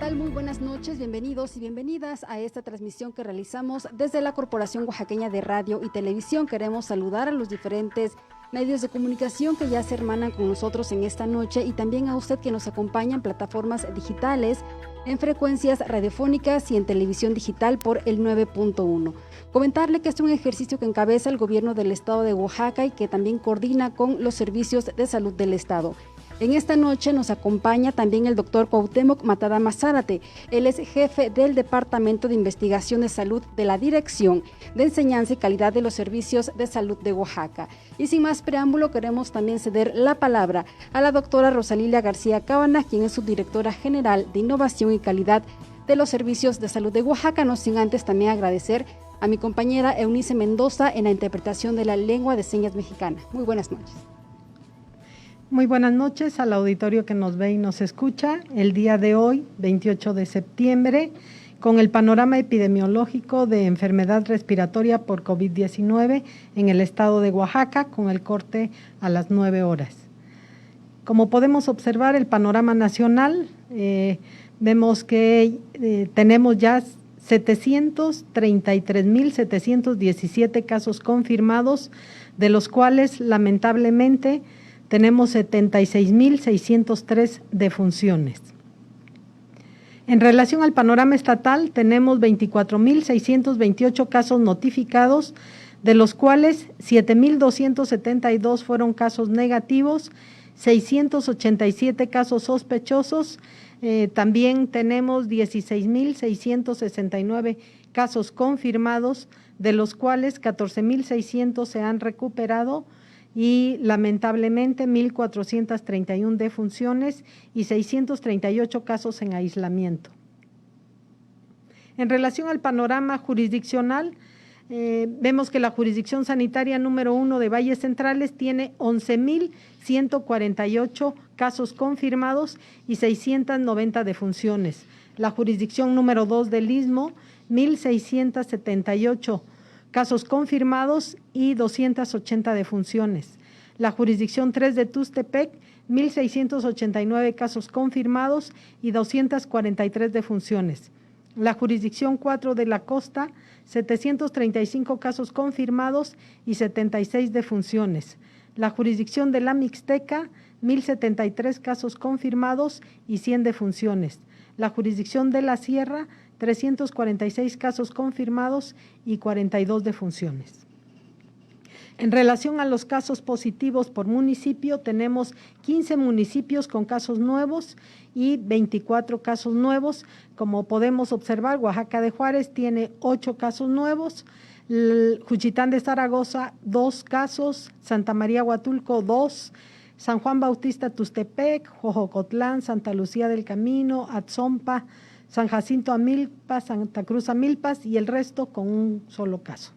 tal? Muy buenas noches, bienvenidos y bienvenidas a esta transmisión que realizamos desde la Corporación Oaxaqueña de Radio y Televisión. Queremos saludar a los diferentes medios de comunicación que ya se hermanan con nosotros en esta noche y también a usted que nos acompaña en plataformas digitales, en frecuencias radiofónicas y en televisión digital por el 9.1. Comentarle que este es un ejercicio que encabeza el gobierno del estado de Oaxaca y que también coordina con los servicios de salud del estado. En esta noche nos acompaña también el doctor Cuauhtémoc Matadama Zárate. Él es jefe del Departamento de Investigación de Salud de la Dirección de Enseñanza y Calidad de los Servicios de Salud de Oaxaca. Y sin más preámbulo, queremos también ceder la palabra a la doctora Rosalilia García Cábana, quien es subdirectora general de Innovación y Calidad de los Servicios de Salud de Oaxaca, no sin antes también agradecer a mi compañera Eunice Mendoza en la interpretación de la lengua de señas mexicana. Muy buenas noches. Muy buenas noches al auditorio que nos ve y nos escucha el día de hoy, 28 de septiembre, con el panorama epidemiológico de enfermedad respiratoria por COVID-19 en el estado de Oaxaca, con el corte a las 9 horas. Como podemos observar el panorama nacional, vemos que tenemos ya 733.717 casos confirmados, de los cuales lamentablemente tenemos 76.603 defunciones. En relación al panorama estatal, tenemos 24.628 casos notificados, de los cuales 7.272 fueron casos negativos, 687 casos sospechosos, también tenemos 16.669 casos confirmados, de los cuales 14.600 se han recuperado, y lamentablemente 1.431 defunciones y 638 casos en aislamiento. En relación al panorama jurisdiccional, vemos que la jurisdicción sanitaria número 1 de Valles Centrales tiene 11.148 casos confirmados y 690 defunciones. La jurisdicción número 2 del Istmo, 1.678 casos confirmados y 280 defunciones. La jurisdicción 3 de Tustepec, 1.689 casos confirmados y 243 defunciones. La jurisdicción 4 de la Costa, 735 casos confirmados y 76 defunciones. La jurisdicción de la Mixteca, 1.073 casos confirmados y 100 defunciones. La jurisdicción de la Sierra, 346 casos confirmados y 42 defunciones. En relación a los casos positivos por municipio, tenemos 15 municipios con casos nuevos y 24 casos nuevos. Como podemos observar, Oaxaca de Juárez tiene 8 casos nuevos, Juchitán de Zaragoza 2 casos, Santa María Huatulco 2, San Juan Bautista Tustepec, Jojocotlán, Santa Lucía del Camino, Atzompa, San Jacinto Amilpas, Santa Cruz Amilpas y el resto con un solo caso.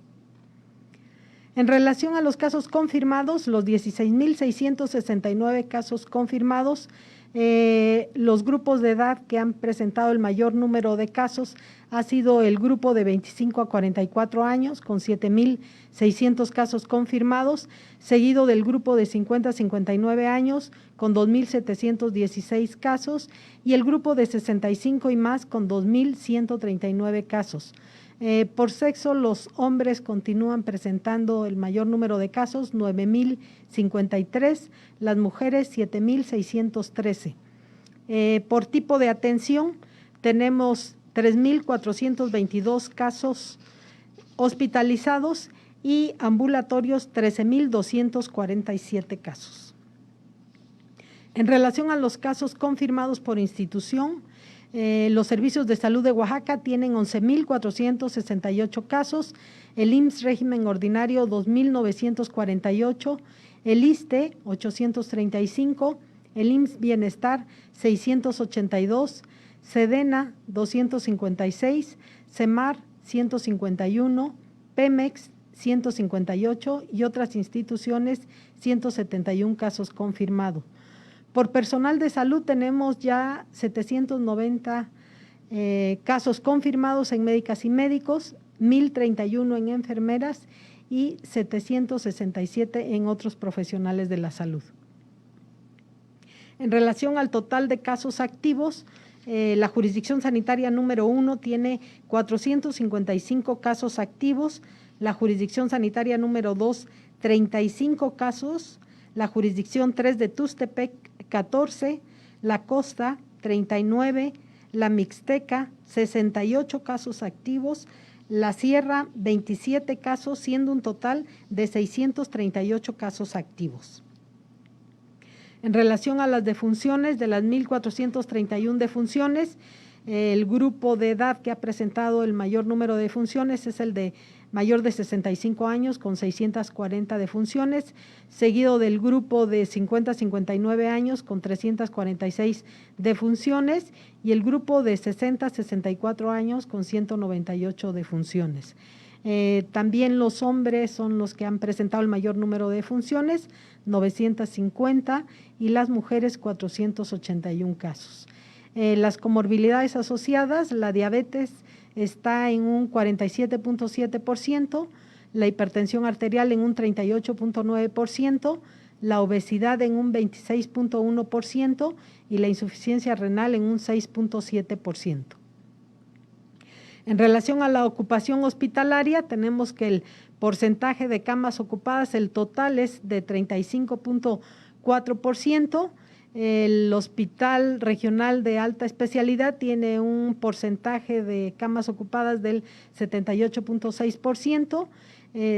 En relación a los casos confirmados, los 16.669 casos confirmados, los grupos de edad que han presentado el mayor número de casos ha sido el grupo de 25 a 44 años con 7.600 casos confirmados, seguido del grupo de 50 a 59 años con 2.716 casos y el grupo de 65 y más con 2.139 casos. Por sexo, los hombres continúan presentando el mayor número de casos, 9.053, las mujeres 7.613. Por tipo de atención, tenemos 3.422 casos hospitalizados y ambulatorios 13.247 casos. En relación a los casos confirmados por institución, los servicios de salud de Oaxaca tienen 11.468 casos, el IMSS régimen ordinario 2.948, el ISSSTE 835, el IMSS Bienestar 682, SEDENA 256, CEMAR 151, Pemex 158 y otras instituciones 171 casos confirmados. Por personal de salud tenemos ya 790 casos confirmados en médicas y médicos, 1.031 en enfermeras y 767 en otros profesionales de la salud. En relación al total de casos activos, La jurisdicción sanitaria número 1 tiene 455 casos activos, la jurisdicción sanitaria número 2, 35 casos, la jurisdicción 3 de Tustepec, 14, la Costa, 39, la Mixteca, 68 casos activos, la Sierra, 27 casos, siendo un total de 638 casos activos. En relación a las defunciones, de las 1,431 defunciones, el grupo de edad que ha presentado el mayor número de defunciones es el de mayor de 65 años, con 640 defunciones, seguido del grupo de 50 a 59 años, con 346 defunciones, y el grupo de 60 a 64 años, con 198 defunciones. También los hombres son los que han presentado el mayor número de defunciones, 950, y las mujeres 481 casos. Las comorbilidades asociadas, la diabetes está en un 47.7%, la hipertensión arterial en un 38.9%, la obesidad en un 26.1% y la insuficiencia renal en un 6.7%. En relación a la ocupación hospitalaria, tenemos que el porcentaje de camas ocupadas, el total es de 35.4%. El Hospital Regional de Alta Especialidad tiene un porcentaje de camas ocupadas del 78.6%,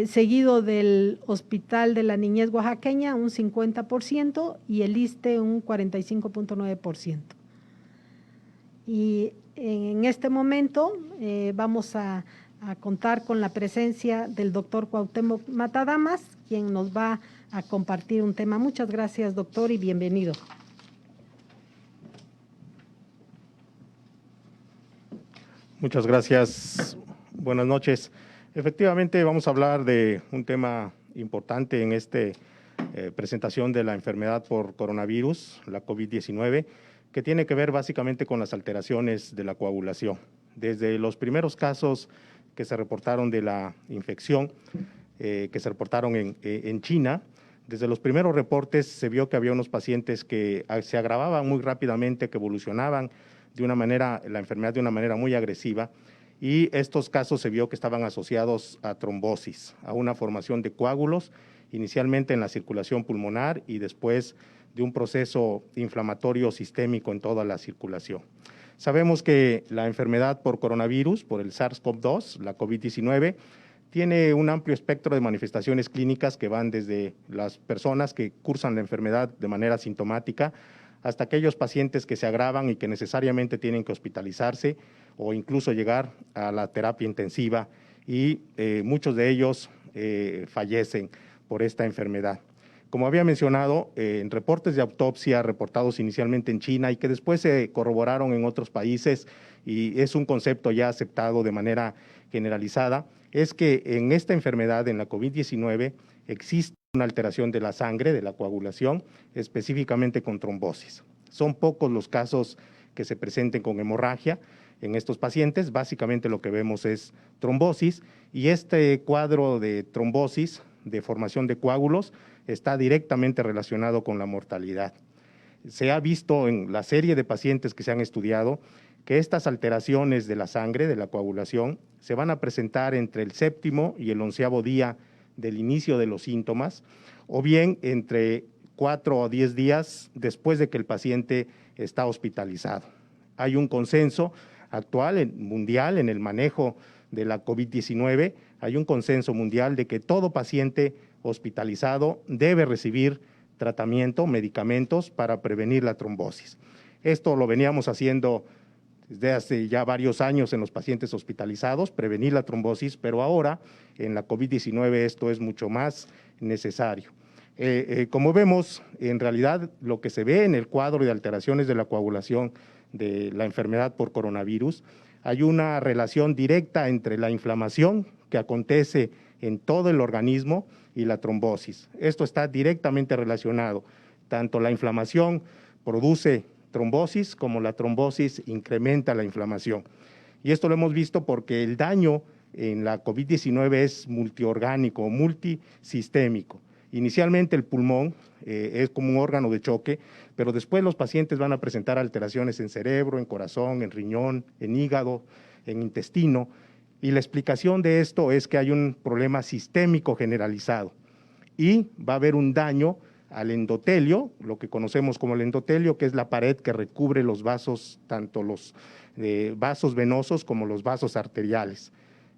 seguido del Hospital de la Niñez Oaxaqueña un 50% y el ISSSTE un 45.9%. Y en este momento vamos a contar con la presencia del doctor Cuauhtémoc Matadamas, quien nos va a compartir un tema. Muchas gracias, doctor, y bienvenido. Muchas gracias. Buenas noches. Efectivamente, vamos a hablar de un tema importante en esta presentación de la enfermedad por coronavirus, la COVID-19, que tiene que ver básicamente con las alteraciones de la coagulación. Desde los primeros casos que se reportaron de la infección, que se reportaron en China, desde los primeros reportes se vio que había unos pacientes que se agravaban muy rápidamente, que evolucionaban de una manera, la enfermedad de una manera muy agresiva, y estos casos se vio que estaban asociados a trombosis, a una formación de coágulos, inicialmente en la circulación pulmonar y después de un proceso inflamatorio sistémico en toda la circulación. Sabemos que la enfermedad por coronavirus, por el SARS-CoV-2, la COVID-19, tiene un amplio espectro de manifestaciones clínicas que van desde las personas que cursan la enfermedad de manera sintomática hasta aquellos pacientes que se agravan y que necesariamente tienen que hospitalizarse o incluso llegar a la terapia intensiva, y muchos de ellos fallecen por esta enfermedad. Como había mencionado, en reportes de autopsia reportados inicialmente en China y que después se corroboraron en otros países, y es un concepto ya aceptado de manera generalizada, es que en esta enfermedad, en la COVID-19, existe una alteración de la sangre, de la coagulación, específicamente con trombosis. Son pocos los casos que se presenten con hemorragia en estos pacientes. Básicamente lo que vemos es trombosis, y este cuadro de trombosis, de formación de coágulos, está directamente relacionado con la mortalidad. Se ha visto en la serie de pacientes que se han estudiado que estas alteraciones de la sangre, de la coagulación, se van a presentar entre el 7º y el 11º día del inicio de los síntomas, o bien entre 4 o 10 días después de que el paciente está hospitalizado. Hay un consenso actual mundial en el manejo de la COVID-19, hay un consenso mundial de que todo paciente hospitalizado debe recibir tratamiento, medicamentos para prevenir la trombosis. Esto lo veníamos haciendo desde hace ya varios años en los pacientes hospitalizados, prevenir la trombosis, pero ahora en la COVID-19 esto es mucho más necesario. Como vemos, en realidad lo que se ve en el cuadro de alteraciones de la coagulación de la enfermedad por coronavirus, hay una relación directa entre la inflamación que acontece en todo el organismo y la trombosis. Esto está directamente relacionado. Tanto la inflamación produce trombosis como la trombosis incrementa la inflamación. Y esto lo hemos visto porque el daño en la COVID-19 es multiorgánico, multisistémico. Inicialmente el pulmón es como un órgano de choque, pero después los pacientes van a presentar alteraciones en cerebro, en corazón, en riñón, en hígado, en intestino, y la explicación de esto es que hay un problema sistémico generalizado y va a haber un daño al endotelio, lo que conocemos como el endotelio, que es la pared que recubre los vasos, tanto los vasos venosos como los vasos arteriales.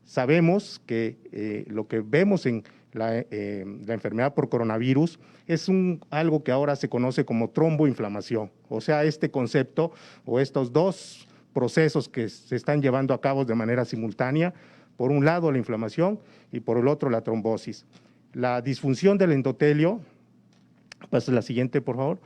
Sabemos que lo que vemos en la enfermedad por coronavirus es algo que ahora se conoce como tromboinflamación, o sea, este concepto o estos dos procesos que se están llevando a cabo de manera simultánea, por un lado la inflamación y por el otro la trombosis. La disfunción del endotelio, pasa la siguiente por favor,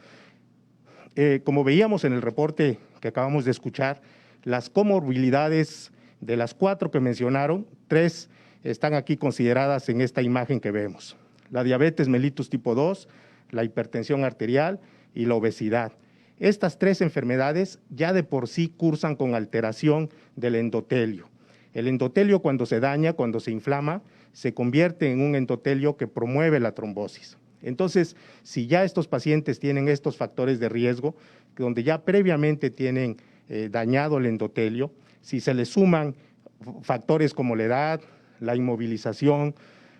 como veíamos en el reporte que acabamos de escuchar, las comorbilidades de las 4 que mencionaron, 3 están aquí consideradas en esta imagen que vemos. La diabetes mellitus tipo 2, la hipertensión arterial y la obesidad. Estas 3 enfermedades ya de por sí cursan con alteración del endotelio. El endotelio cuando se daña, cuando se inflama, se convierte en un endotelio que promueve la trombosis. Entonces, si ya estos pacientes tienen estos factores de riesgo, donde ya previamente tienen dañado el endotelio, si se le suman factores como la edad, la inmovilización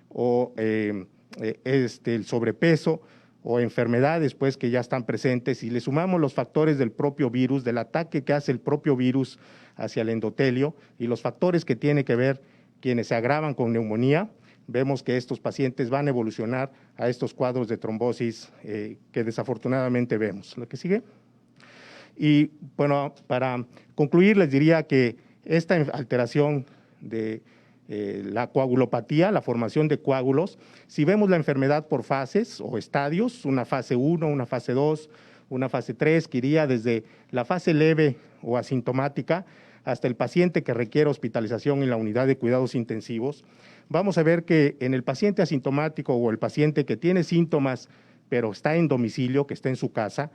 o el sobrepeso o enfermedades pues, que ya están presentes, y le sumamos los factores del propio virus, del ataque que hace el propio virus hacia el endotelio y los factores que tiene que ver quienes se agravan con neumonía, vemos que estos pacientes van a evolucionar a estos cuadros de trombosis que desafortunadamente vemos. ¿Lo que sigue? Y bueno, para concluir les diría que esta alteración de la coagulopatía, la formación de coágulos, si vemos la enfermedad por fases o estadios, una fase 1, una fase 2, una fase 3, que iría desde la fase leve o asintomática hasta el paciente que requiere hospitalización en la unidad de cuidados intensivos, vamos a ver que en el paciente asintomático o el paciente que tiene síntomas pero está en domicilio, que está en su casa,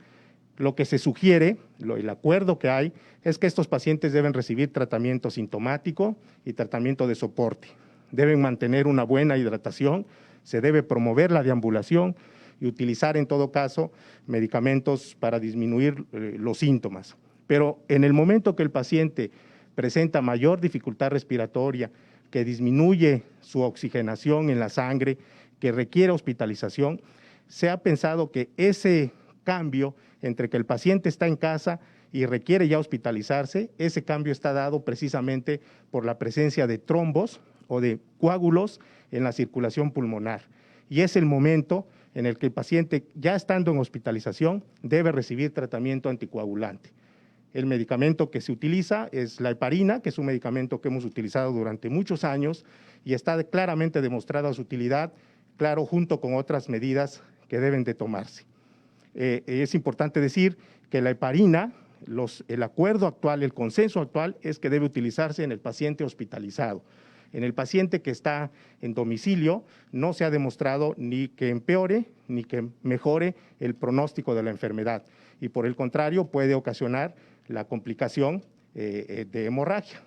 lo que se sugiere, el acuerdo que hay, es que estos pacientes deben recibir tratamiento sintomático y tratamiento de soporte. Deben mantener una buena hidratación, se debe promover la deambulación y utilizar en todo caso medicamentos para disminuir los síntomas. Pero en el momento que el paciente presenta mayor dificultad respiratoria, que disminuye su oxigenación en la sangre, que requiere hospitalización, se ha pensado que ese cambio entre que el paciente está en casa y requiere ya hospitalizarse, ese cambio está dado precisamente por la presencia de trombos o de coágulos en la circulación pulmonar. Y es el momento en el que el paciente, ya estando en hospitalización, debe recibir tratamiento anticoagulante. El medicamento que se utiliza es la heparina, que es un medicamento que hemos utilizado durante muchos años y está claramente demostrada su utilidad, claro, junto con otras medidas que deben de tomarse. Es importante decir que la heparina, el acuerdo actual, el consenso actual es que debe utilizarse en el paciente hospitalizado. En el paciente que está en domicilio no se ha demostrado ni que empeore ni que mejore el pronóstico de la enfermedad y por el contrario puede ocasionar la complicación de hemorragia.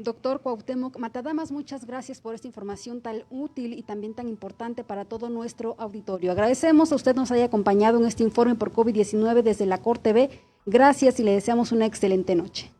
Doctor Cuauhtémoc Matadamas, muchas gracias por esta información tan útil y también tan importante para todo nuestro auditorio. Agradecemos a usted nos haya acompañado en este informe por COVID-19 desde la COR TV. Gracias y le deseamos una excelente noche.